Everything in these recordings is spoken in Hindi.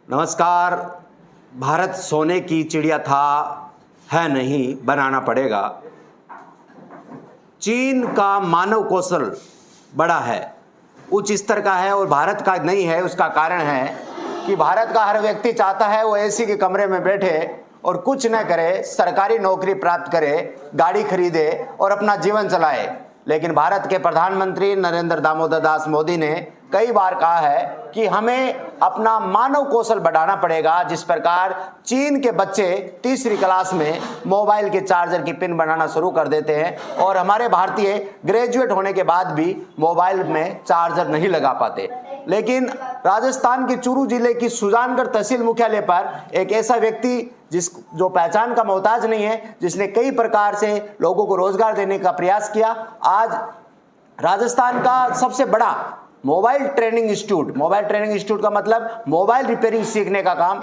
नमस्कार। भारत सोने की चिड़िया था, है नहीं, बनाना पड़ेगा। चीन का मानव कौशल बड़ा है, उच्च स्तर का है और भारत का नहीं है। उसका कारण है कि भारत का हर व्यक्ति चाहता है वो एसी के कमरे में बैठे और कुछ न करे, सरकारी नौकरी प्राप्त करे, गाड़ी खरीदे और अपना जीवन चलाए। लेकिन भारत के प्रधानमंत्री नरेंद्र दामोदर दास मोदी ने कई बार कहा है कि हमें अपना मानव कौशल बढ़ाना पड़ेगा। जिस प्रकार चीन के बच्चे तीसरी क्लास में मोबाइल के चार्जर की पिन बनाना शुरू कर देते हैं और हमारे भारतीय ग्रेजुएट होने के बाद भी मोबाइल में चार्जर नहीं लगा पाते। लेकिन राजस्थान के चूरू जिले की सुजानगढ़ तहसील मुख्यालय पर एक ऐसा व्यक्ति जो पहचान का मोहताज नहीं है, जिसने कई प्रकार से लोगों को रोजगार देने का प्रयास किया, आज राजस्थान का सबसे बड़ा मोबाइल ट्रेनिंग इंस्टीट्यूट का मतलब मोबाइल रिपेयरिंग सीखने का काम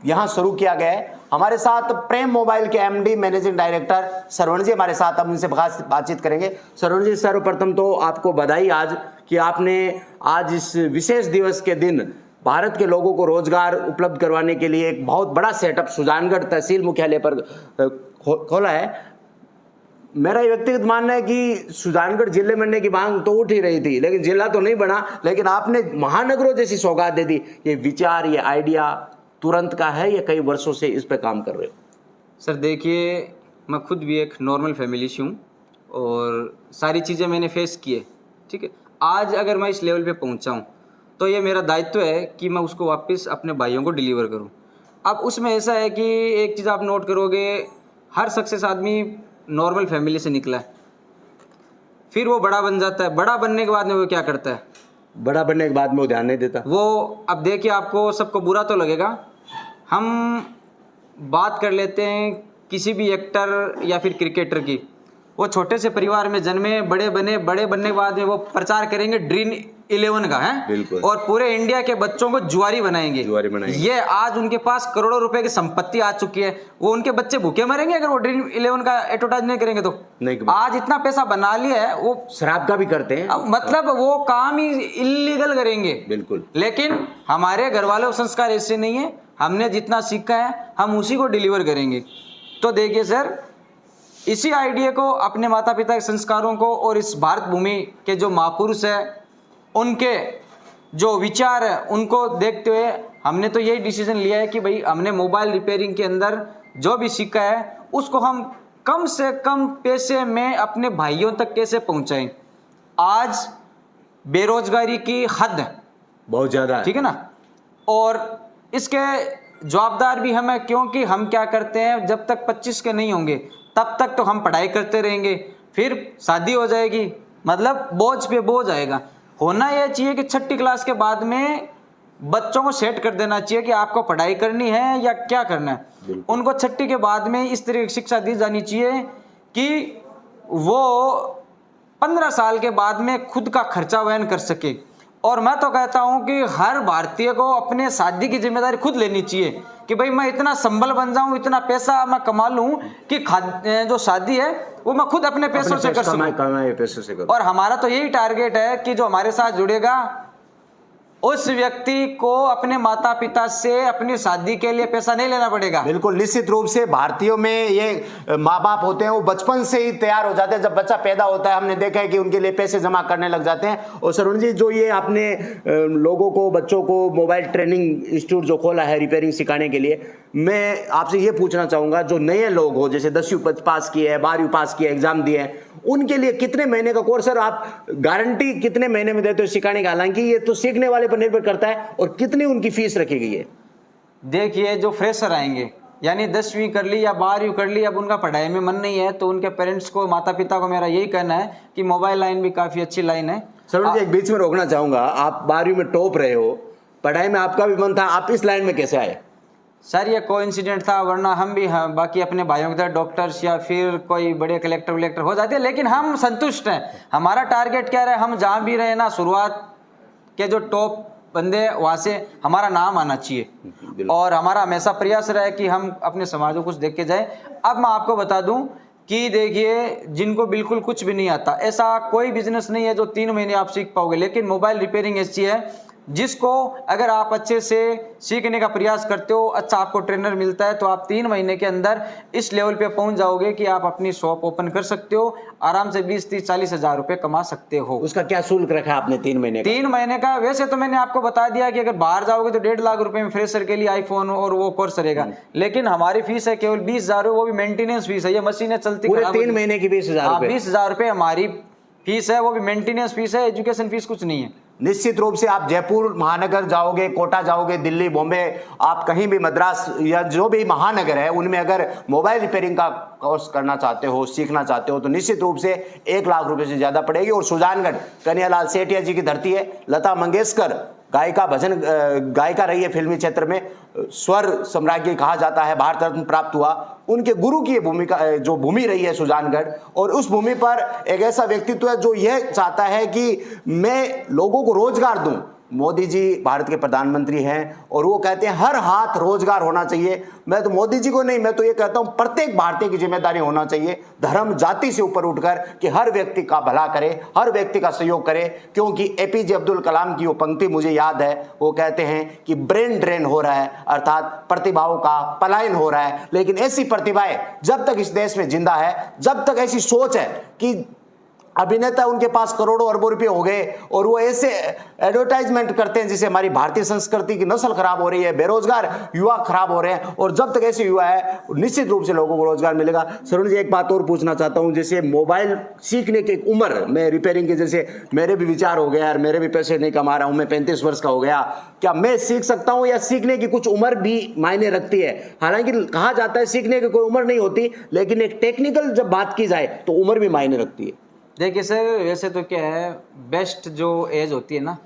यहां शुरू किया गया है। हमारे साथ प्रेम मोबाइल के एमडी मैनेजिंग डायरेक्टर सरवण जी हमारे साथ, हम उनसे बातचीत करेंगे। सरवण जी, सर्वप्रथम तो आपको बधाई आज कि आपने आज इस विशेष दिवस के दिन भारत के लोगों को रोजगार उपलब्ध करवाने के लिए एक बहुत बड़ा सेटअप सुजानगढ़ तहसील मुख्यालय पर खोला है। मेरा व्यक्तिगत मानना है कि सुजानगढ़ जिले बनने की मांग तो उठ ही रही थी, लेकिन जिला तो नहीं बना, लेकिन आपने महानगरों जैसी सौगात दे दी। ये विचार, ये आइडिया तुरंत का है या कई वर्षों से इस पे काम कर रहे हो? सर देखिए, मैं खुद भी एक नॉर्मल फैमिली से हूँ और सारी चीज़ें मैंने फेस की है। ठीक है, आज अगर मैं इस लेवल पे पहुँचा हूँ तो ये मेरा दायित्व है कि मैं उसको वापस अपने भाइयों को डिलीवर करूँ। अब उसमें ऐसा है कि एक चीज़ आप नोट करोगे, हर सक्सेस आदमी नॉर्मल फैमिली से निकला है, फिर वो बड़ा बन जाता है। बड़ा बनने के बाद में वो क्या करता है? बड़ा बनने के बाद में वो ध्यान नहीं देता। वो अब देखिए, आपको सबको बुरा तो लगेगा, हम बात कर लेते हैं किसी भी एक्टर या फिर क्रिकेटर की। वो छोटे से परिवार में जन्मे, बड़े बनने के बाद में वो प्रचार करेंगे ड्रीम 11 का, है बिल्कुल, और पूरे इंडिया के बच्चों को जुआरी बनाएंगे। ये आज उनके पास करोड़ों रुपए की संपत्ति आ चुकी है। वो उनके बच्चे भूखे मरेंगे अगर वो ड्रीम 11 का एडवर्टाइज नहीं करेंगे तो नहीं। आज इतना पैसा बना लिया है, वो शराब का भी करते हैं, मतलब वो काम ही इलीगल करेंगे। बिल्कुल। लेकिन हमारे घर वालों का संस्कार ऐसे नहीं है, हमने जितना सीखा है हम उसी को डिलीवर करेंगे। तो देखिए सर, इसी आइडिया को, अपने माता पिता के संस्कारों को और इस भारत भूमि के जो महापुरुष है उनके जो विचार है उनको देखते हुए हमने तो यही डिसीजन लिया है कि भाई हमने मोबाइल रिपेयरिंग के अंदर जो भी सीखा है उसको हम कम से कम पैसे में अपने भाइयों तक कैसे पहुंचाएं। आज बेरोजगारी की हद बहुत ज़्यादा है, ठीक है ना, और इसके जवाबदार भी हम हैं, क्योंकि हम क्या करते हैं, जब तक 25 के नहीं होंगे तब तक तो हम पढ़ाई करते रहेंगे, फिर शादी हो जाएगी, मतलब बोझ पे बोझ आएगा। होना यह चाहिए कि 6ठी क्लास के बाद में बच्चों को सेट कर देना चाहिए कि आपको पढ़ाई करनी है या क्या करना है। उनको 6ठी के बाद में इस तरह की शिक्षा दी जानी चाहिए कि वो 15 साल के बाद में खुद का खर्चा वहन कर सके। और मैं तो कहता हूं कि हर भारतीय को अपने शादी की जिम्मेदारी खुद लेनी चाहिए कि भाई मैं इतना संबल बन जाऊं, इतना पैसा मैं कमा लूं कि जो शादी है वो मैं खुद अपने पैसों से कर सकूं। और हमारा तो यही टारगेट है कि जो हमारे साथ जुड़ेगा उस व्यक्ति को अपने माता पिता से अपनी शादी के लिए पैसा नहीं लेना पड़ेगा। बिल्कुल, निश्चित रूप से भारतीयों में ये माँ बाप होते हैं, वो बचपन से ही तैयार हो जाते हैं। जब बच्चा पैदा होता है हमने देखा है कि उनके लिए पैसे जमा करने लग जाते हैं। और सरवण जी, जो ये आपने लोगों को, बच्चों को मोबाइल ट्रेनिंग इंस्टीट्यूट जो खोला है रिपेयरिंग सिखाने के लिए, मैं आपसे ये पूछना चाहूँगा, जो नए लोग हो, जैसे 10वीं पास किए हैं, 12वीं पास किए, एग्जाम दिए हैं, उनके लिए कितने महीने का कोर्स, सर आप गारंटी कितने महीने में देते हो सिखाने की? हालांकि ये तो सीखने वाले पर निर्भर करता है। और कितनी उनकी फीस रखी गई है? देखिए, जो फ्रेशर आएंगे, यानी 10वीं कर ली या 12वीं कर ली, अब उनका पढ़ाई में मन नहीं है, तो उनके पेरेंट्स को, माता पिता को मेरा यही कहना है कि मोबाइल लाइन भी काफ़ी अच्छी लाइन है। सर जी, एक बीच में रोकना चाहूँगा, आप 12वीं में टॉप रहे हो, पढ़ाई में आपका भी मन था, आप इस लाइन में कैसे आए? सर ये कोइंसिडेंट था, वरना हम भी बाकी अपने भाइयों की तरह डॉक्टर्स या फिर कोई बड़े कलेक्टर हो जाते हैं, लेकिन हम संतुष्ट हैं। हमारा टारगेट क्या रहा है, हम जहाँ भी रहे ना, शुरुआत के जो टॉप बंदे वहाँ से हमारा नाम आना चाहिए। और हमारा हमेशा प्रयास रहा है कि हम अपने समाज को कुछ देख के जाए। अब मैं आपको बता दूं कि देखिए, जिनको बिल्कुल कुछ भी नहीं आता, ऐसा कोई बिजनेस नहीं है जो 3 महीने आप सीख पाओगे। लेकिन मोबाइल रिपेयरिंग ऐसी है जिसको अगर आप अच्छे से सीखने का प्रयास करते हो, अच्छा आपको ट्रेनर मिलता है, तो आप 3 महीने के अंदर इस लेवल पे पहुंच जाओगे कि आप अपनी शॉप ओपन कर सकते हो, आराम से 20, 30, 40 हजार रुपए कमा सकते हो। उसका क्या शुल्क रखा है आपने 3 महीने का? 3 महीने का वैसे तो मैंने आपको बता दिया कि अगर बाहर जाओगे तो 1.5 लाख रुपए में फ्रेशर के लिए आईफोन और वो कोर्स रहेगा, लेकिन हमारी फीस है केवल 20,000, वो भी मेंटेनेंस फीस है। ये मशीनें चलती पूरे 3 महीने की 20,000 रुपए? 20,000 रुपए हमारी फीस है, वो भी मेंटेनेंस फीस है, एजुकेशन फीस कुछ नहीं है। निश्चित रूप से आप जयपुर महानगर जाओगे, कोटा जाओगे, दिल्ली, बॉम्बे, आप कहीं भी, मद्रास या जो भी महानगर है, उनमें अगर मोबाइल रिपेयरिंग का कोर्स करना चाहते हो, सीखना चाहते हो, तो निश्चित रूप से 1 लाख रुपए से ज्यादा पड़ेगी। और सुजानगढ़ कन्हैयालाल सेठिया जी की धरती है। लता मंगेशकर गायिका, भजन गायिका रही है फिल्मी क्षेत्र में, स्वर सम्राज्ञी कहा जाता है, भारत रत्न प्राप्त हुआ। उनके गुरु की भूमिका, जो भूमि रही है सुजानगढ़, और उस भूमि पर एक ऐसा व्यक्तित्व है जो यह चाहता है कि मैं लोगों को रोजगार दूं। मोदी जी भारत के प्रधानमंत्री हैं और वो कहते हैं हर हाथ रोजगार होना चाहिए। मैं तो मोदी जी को नहीं, मैं तो ये कहता हूं प्रत्येक भारतीय की जिम्मेदारी होना चाहिए, धर्म जाति से ऊपर उठकर, कि हर व्यक्ति का भला करे, हर व्यक्ति का सहयोग करे। क्योंकि एपीजे अब्दुल कलाम की वो पंक्ति मुझे याद है, वो कहते हैं कि ब्रेन ड्रेन हो रहा है, अर्थात प्रतिभाओं का पलायन हो रहा है। लेकिन ऐसी प्रतिभाएं जब तक इस देश में जिंदा है, जब तक ऐसी सोच है कि अभिनेता उनके पास करोड़ों अरबों रुपए हो गए और वो ऐसे एडवर्टाइजमेंट करते हैं जिससे हमारी भारतीय संस्कृति की नस्ल खराब हो रही है, बेरोजगार युवा खराब हो रहे हैं, और जब तक ऐसे युवा है निश्चित रूप से लोगों को रोजगार मिलेगा। सरुण जी, एक बात और पूछना चाहता हूं, जैसे मोबाइल सीखने की एक उम्र में रिपेयरिंग के, जैसे मेरे भी विचार हो गए यार, मेरे भी पैसे नहीं कमा रहा हूं, मैं 35 वर्ष का हो गया, क्या मैं सीख सकता हूं, या सीखने की कुछ उम्र भी मायने रखती है? हालांकि कहा जाता है सीखने की कोई उम्र नहीं होती, लेकिन एक टेक्निकल जब बात की जाए तो उम्र भी मायने रखती है। देखिए सर, वैसे तो क्या है, बेस्ट जो एज होती है ना,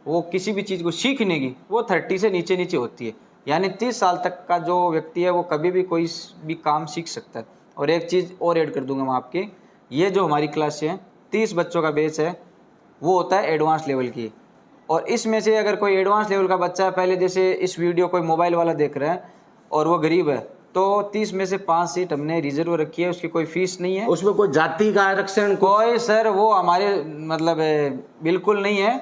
वो किसी भी चीज़ को सीखने की, वो 30 से नीचे नीचे होती है। यानी 30 साल तक का जो व्यक्ति है वो कभी भी कोई भी काम सीख सकता है। और एक चीज़ और ऐड कर दूंगा मैं आपके, ये जो हमारी क्लास है 30 बच्चों का बैच है, वो होता है एडवांस लेवल की। और इसमें से अगर कोई एडवांस लेवल का बच्चा है, पहले जैसे इस वीडियो कोई मोबाइल वाला देख रहा है और वो गरीब है, तो 30 में से 5 सीट हमने रिजर्व रखी है, उसकी कोई फीस नहीं है। उसमें कोई जाति का आरक्षण कोई सर, वो हमारे मतलब बिल्कुल नहीं है,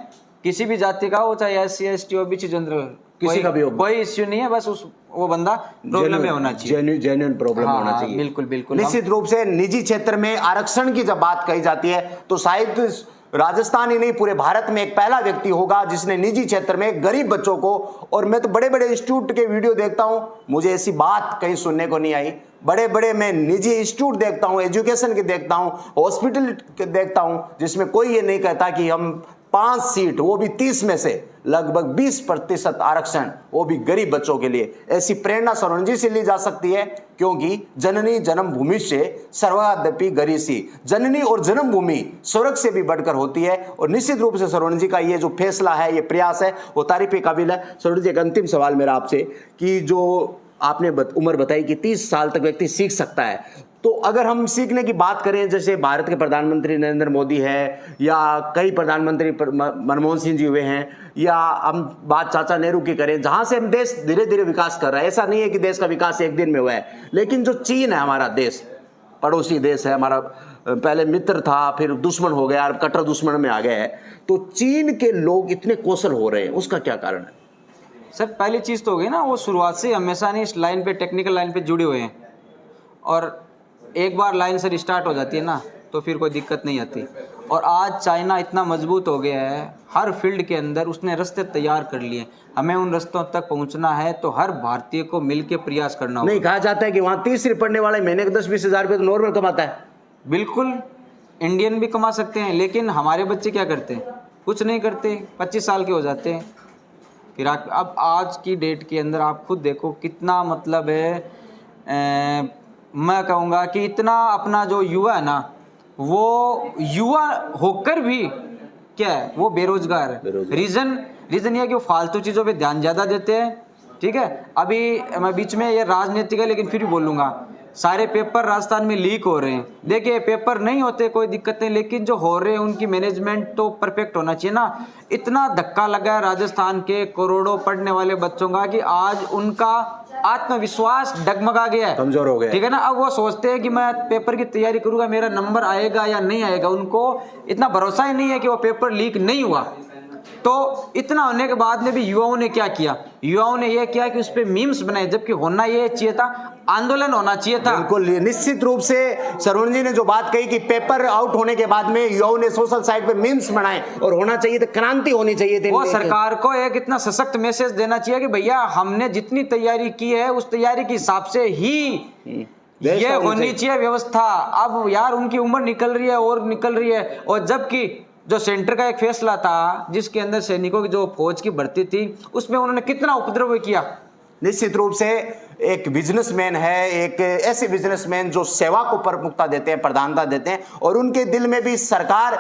किसी भी जाति का हो, चाहे SC ST OBC जनरल, किसी का भी हो, कोई इश्यू नहीं है, बस वो बंदा प्रॉब्लम में होना चाहिए, जेन्युइन प्रॉब्लम होना चाहिए। बिल्कुल बिल्कुल। निश्चित रूप से निजी क्षेत्र में आरक्षण की जब बात कही जाती है तो शायद राजस्थान ही नहीं, पूरे भारत में एक पहला व्यक्ति होगा जिसने निजी क्षेत्र में गरीब बच्चों को, और मैं तो बड़े बड़े इंस्टीट्यूट के वीडियो देखता हूं, मुझे ऐसी बात कहीं सुनने को नहीं आई। बड़े बड़े मैं निजी इंस्टीट्यूट देखता हूं, एजुकेशन के देखता हूं, हॉस्पिटल के देखता हूं, जिसमें कोई ये नहीं कहता कि हम 5 सीट, वो भी 30 में से लगभग 20% आरक्षण, वो भी गरीब बच्चों के लिए। ऐसी प्रेरणा सरुण जी से ली जा सकती है, क्योंकि जननी जन्मभूमि से सर्वादपि गरीसी, जननी और जन्मभूमि स्वर्ग से भी बढ़कर होती है। और निश्चित रूप से सरुण जी का ये जो फैसला है, ये प्रयास है, वो तारीफ के काबिल है। सरुण जी, एक अंतिम सवाल मेरा आपसे, कि जो आपने उम्र बताई कि 30 साल तक व्यक्ति सीख सकता है, तो अगर हम सीखने की बात करें, जैसे भारत के प्रधानमंत्री नरेंद्र मोदी है, या कई प्रधानमंत्री मनमोहन सिंह जी हुए हैं, या हम बात चाचा नेहरू की करें, जहां से हम देश धीरे धीरे विकास कर रहा है, ऐसा नहीं है कि देश का विकास एक दिन में हुआ है। लेकिन जो चीन है, हमारा देश पड़ोसी देश है, हमारा पहले मित्र था, फिर दुश्मन हो गया, और कट्टर दुश्मन में आ गया है, तो चीन के लोग इतने कौशल हो रहे हैं, उसका क्या कारण है? सर, पहली चीज़ तो हो गई ना, वो शुरुआत से हमेशा नहीं इस लाइन पे, टेक्निकल लाइन पे जुड़े हुए हैं, और एक बार लाइन से स्टार्ट हो जाती है ना, तो फिर कोई दिक्कत नहीं आती। और आज चाइना इतना मजबूत हो गया है, हर फील्ड के अंदर उसने रास्ते तैयार कर लिए। हमें उन रास्तों तक पहुंचना है तो हर भारतीय को मिलकर प्रयास करना होगा। नहीं, कहा जाता है कि वहाँ तीसरी पढ़ने वाले महीने के 10-20 हज़ार रुपये तो नॉर्मल कमाता है। बिल्कुल, इंडियन भी कमा सकते हैं, लेकिन हमारे बच्चे क्या करते हैं? कुछ नहीं करते, 25 साल के हो जाते हैं। फिर अब आज की डेट के अंदर आप खुद देखो कितना मतलब है, मैं कहूँगा कि इतना अपना जो युवा है ना, वो युवा होकर भी क्या है, वो बेरोजगार है। रीज़न ये है कि वो फालतू चीज़ों पे ध्यान ज़्यादा देते हैं। ठीक है, अभी मैं बीच में ये राजनीतिक है, लेकिन फिर भी बोलूँगा, सारे पेपर राजस्थान में लीक हो रहे हैं। देखिए, पेपर नहीं होते कोई दिक्कत नहीं, लेकिन जो हो रहे हैं उनकी मैनेजमेंट तो परफेक्ट होना चाहिए ना। इतना धक्का लगा है राजस्थान के करोड़ों पढ़ने वाले बच्चों का कि आज उनका आत्मविश्वास डगमगा गया है, कमजोर हो गया। ठीक है ना। अब वो सोचते हैं कि मैं पेपर की तैयारी करूंगा, मेरा नंबर आएगा या नहीं आएगा, उनको इतना भरोसा ही नहीं है कि वो पेपर लीक नहीं हुआ। तो इतना होने के बाद में भी युवाओं ने क्या किया, युवाओं ने यह किया कि उस पर मीम्स बनाए, जबकि होना ये चाहिए था, आंदोलन होना चाहिए था। बिल्कुल, निश्चित रूप से सरोन जी ने जो बात कही कि पेपर आउट होने के बाद में युवाओं ने सोशल साइट पे मीम्स बनाए, और होना चाहिए था, क्रांति होनी चाहिए थी। वो सरकार को एक इतना सशक्त मैसेज देना चाहिए कि भैया हमने जितनी तैयारी की है उस तैयारी के हिसाब से ही ये होनी चाहिए व्यवस्था। अब यार उनकी उम्र निकल रही है और निकल रही है, और जबकि जो सेंटर का एक फैसला था जिसके अंदर सैनिकों की जो फौज की भर्ती थी उसमें उन्होंने कितना उपद्रव किया। निश्चित रूप से एक बिजनेसमैन है, एक ऐसे बिजनेसमैन जो सेवा को प्रमुखता देते हैं, प्रधानता देते हैं, और उनके दिल में भी सरकार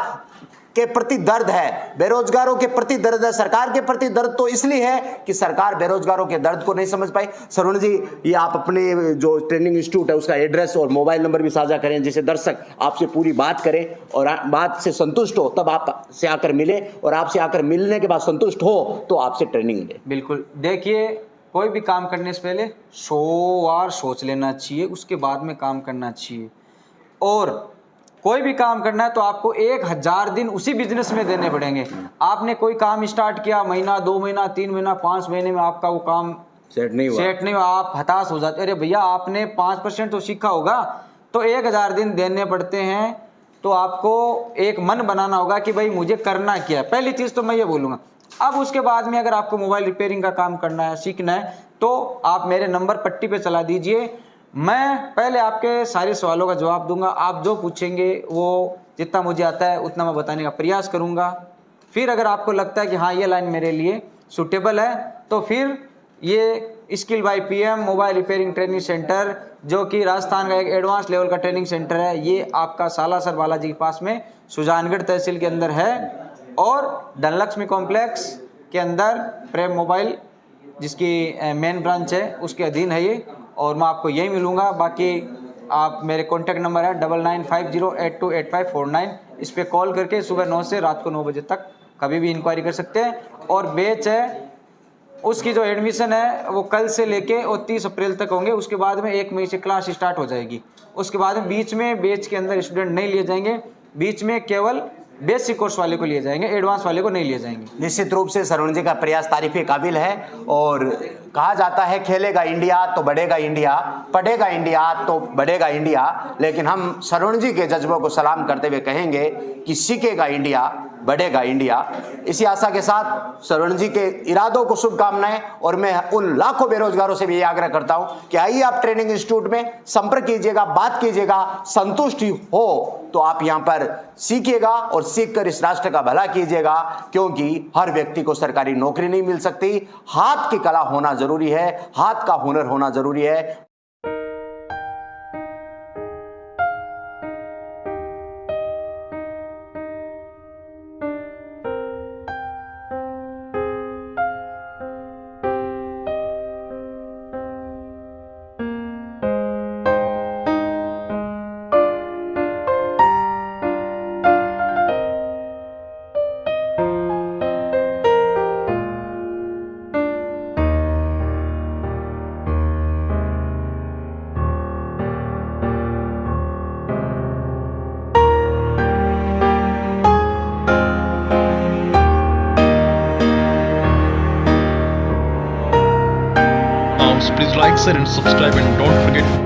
के प्रति दर्द है, बेरोजगारों के प्रति दर्द है। सरकार के प्रति दर्द तो इसलिए है कि सरकार बेरोजगारों के दर्द को नहीं समझ पाई। सरोन जी, ये आप अपने जो ट्रेनिंग इंस्टीट्यूट है उसका एड्रेस और मोबाइल नंबर भी साझा करें, जिससे दर्शक आपसे पूरी बात करें और बात से संतुष्ट हो तब आप से आकर मिले, और आपसे आकर मिलने के बाद संतुष्ट हो तो आपसे ट्रेनिंग ले। बिल्कुल, देखिए कोई भी काम करने से पहले 100 बार सोच लेना चाहिए, उसके बाद में काम करना चाहिए। और कोई भी काम करना है तो आपको 1000 दिन उसी बिजनेस में देने पड़ेंगे। आपने कोई काम स्टार्ट किया, महीना 2 महीना 3 महीना 5 महीने में आपका वो काम सेट नहीं हुआ, आप हताश हो जाते। अरे भैया आपने 5% तो सीखा होगा, तो 1000 दिन देने पड़ते हैं। तो आपको एक मन बनाना होगा कि भाई मुझे करना क्या है, पहली चीज़ तो मैं ये बोलूँगा। अब उसके बाद में अगर आपको मोबाइल रिपेयरिंग का काम करना है, सीखना है, तो आप मेरे नंबर पट्टी पे चला दीजिए। मैं पहले आपके सारे सवालों का जवाब दूंगा, आप जो पूछेंगे वो जितना मुझे आता है उतना मैं बताने का प्रयास करूंगा। फिर अगर आपको लगता है कि हाँ ये लाइन मेरे लिए सूटेबल है, तो फिर ये skill by PM mobile repairing training centre, जो कि राजस्थान का एक एडवांस लेवल का ट्रेनिंग सेंटर है, ये आपका सालासर बालाजी के पास में सुजानगढ़ तहसील के अंदर है, और धनलक्ष्मी कॉम्प्लेक्स के अंदर प्रेम मोबाइल जिसकी मेन ब्रांच है उसके अधीन है ये। और मैं आपको यही मिलूँगा। बाकी आप मेरे कॉन्टैक्ट नंबर है 9950828549, इस पर कॉल करके सुबह 9 से रात को 9 बजे तक कभी भी इंक्वायरी कर सकते हैं। और बैच है उसकी जो एडमिशन है वो कल से लेके और 30 अप्रैल तक होंगे। उसके बाद में 1 मई से क्लास स्टार्ट हो जाएगी। उसके बाद में बीच में बैच के अंदर स्टूडेंट नहीं लिए जाएंगे, बीच में केवल बेसिक कोर्स वाले को लिए जाएंगे, एडवांस वाले को नहीं लिए जाएंगे। निश्चित रूप से सरोन जी का प्रयास तारीफ काबिल है, और कहा जाता है खेलेगा इंडिया तो बढ़ेगा इंडिया, पढ़ेगा इंडिया तो बढ़ेगा इंडिया। लेकिन हम सरोन जी के जज्बों को सलाम करते हुए कहेंगे कि सीखेगा इंडिया बढ़ेगा इंडिया। इसी आशा के साथ सरोन जी के इरादों को शुभकामनाएं, और मैं उन लाखों बेरोजगारों से भी ये आग्रह करता हूं कि आइए आप ट्रेनिंग इंस्टीट्यूट में संपर्क कीजिएगा, बात कीजिएगा, संतुष्टि हो तो आप यहां पर सीखिएगा और सीखकर इस राष्ट्र का भला कीजिएगा। क्योंकि हर व्यक्ति को सरकारी नौकरी नहीं मिल सकती, हाथ की कला होना जरूरी है, हाथ का हुनर होना जरूरी है। Please like, share and subscribe, and don't forget